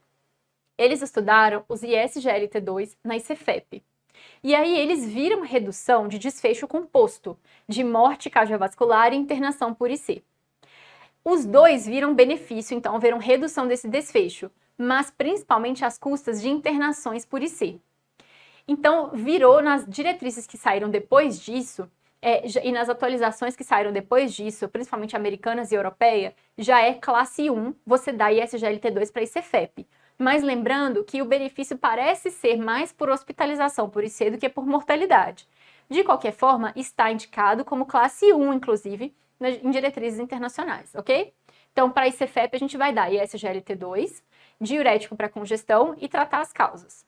[SPEAKER 1] Eles estudaram os ISGLT2 na ICFEP. E aí eles viram redução de desfecho composto, de morte cardiovascular e internação por IC. Os 2 viram benefício, então viram redução desse desfecho, mas principalmente às custas de internações por IC. Então, virou nas diretrizes que saíram depois disso, e nas atualizações que saíram depois disso, principalmente americanas e europeia, já é classe 1, você dá ISGLT2 para ICFEP. Mas lembrando que o benefício parece ser mais por hospitalização por IC do que por mortalidade. De qualquer forma, está indicado como classe 1, inclusive, em diretrizes internacionais, ok? Então, para ICFEP, a gente vai dar ISGLT2, diurético para congestão e tratar as causas.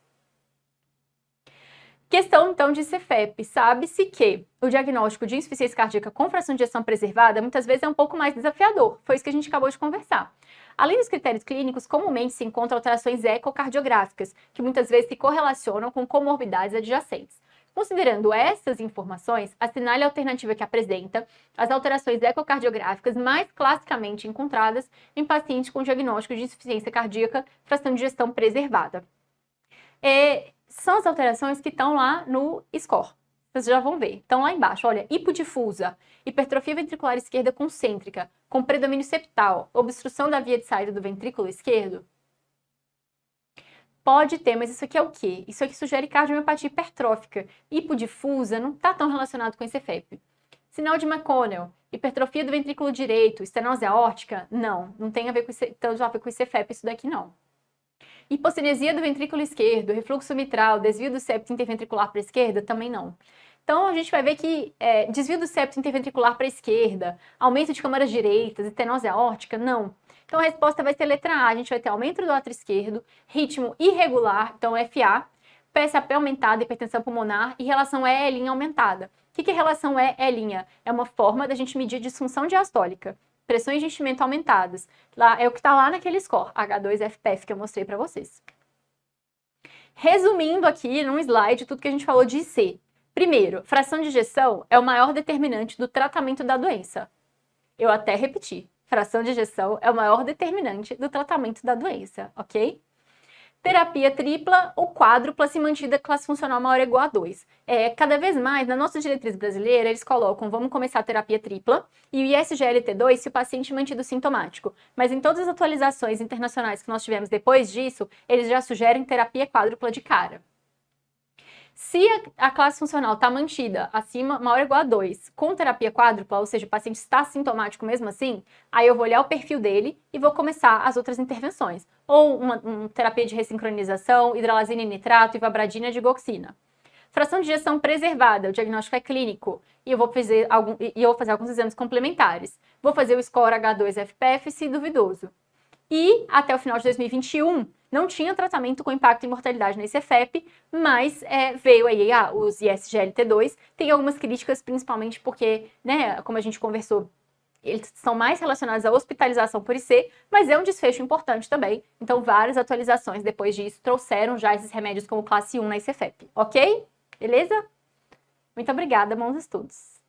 [SPEAKER 1] Questão, então, de CFEP. Sabe-se que o diagnóstico de insuficiência cardíaca com fração de ejeção preservada muitas vezes é um pouco mais desafiador. Foi isso que a gente acabou de conversar. Além dos critérios clínicos, comumente se encontram alterações ecocardiográficas, que muitas vezes se correlacionam com comorbidades adjacentes. Considerando essas informações, assinale a alternativa que apresenta as alterações ecocardiográficas mais classicamente encontradas em pacientes com diagnóstico de insuficiência cardíaca, fração de ejeção preservada. São as alterações que estão lá no score. Vocês já vão ver. Então, lá embaixo, olha, hipodifusa, hipertrofia ventricular esquerda concêntrica, com predomínio septal, obstrução da via de saída do ventrículo esquerdo. Pode ter, mas isso aqui é o quê? Isso aqui sugere cardiomiopatia hipertrófica. Hipodifusa não está tão relacionado com esse CFEP. Sinal de McConnell, hipertrofia do ventrículo direito, estenose aórtica? Não tem a ver com esse CFEP isso daqui não. Hipocinesia do ventrículo esquerdo, refluxo mitral, desvio do septo interventricular para a esquerda? Também não. Então, a gente vai ver que desvio do septo interventricular para a esquerda, aumento de câmaras direitas, estenose aórtica? Não. Então, a resposta vai ser letra A. A gente vai ter aumento do átrio esquerdo, ritmo irregular, então FA, PSAP aumentada, hipertensão pulmonar e relação E' aumentada. O que é relação E'? É uma forma da gente medir disfunção diastólica. Pressões de enchimento aumentadas. Lá, é o que está lá naquele score, H2FPF, que eu mostrei para vocês. Resumindo aqui, num slide, tudo que a gente falou de IC. Primeiro, fração de ejeção é o maior determinante do tratamento da doença. Eu até repeti. Fração de ejeção é o maior determinante do tratamento da doença, ok? Terapia tripla ou quádrupla se mantida classe funcional maior ou igual a 2. Cada vez mais, na nossa diretriz brasileira, eles colocam, vamos começar a terapia tripla e o ISGLT2 se o paciente mantido sintomático. Mas em todas as atualizações internacionais que nós tivemos depois disso, eles já sugerem terapia quádrupla de cara. Se a classe funcional está mantida acima, maior ou igual a 2, com terapia quádrupla, ou seja, o paciente está sintomático mesmo assim, aí eu vou olhar o perfil dele e vou começar as outras intervenções. Ou uma terapia de ressincronização, hidralazina e nitrato e vabradina de goxina. Fração de ejeção preservada, o diagnóstico é clínico e eu vou fazer alguns exames complementares. Vou fazer o score H2FPF se duvidoso. E até o final de 2021, não tinha tratamento com impacto em mortalidade nesse CFEP, mas veio aí os ISGLT2. Tem algumas críticas, principalmente porque, né, como a gente conversou, eles são mais relacionados à hospitalização por IC, mas é um desfecho importante também. Então, várias atualizações depois disso trouxeram já esses remédios como classe 1 na CFEP, ok? Beleza? Muito obrigada, bons estudos!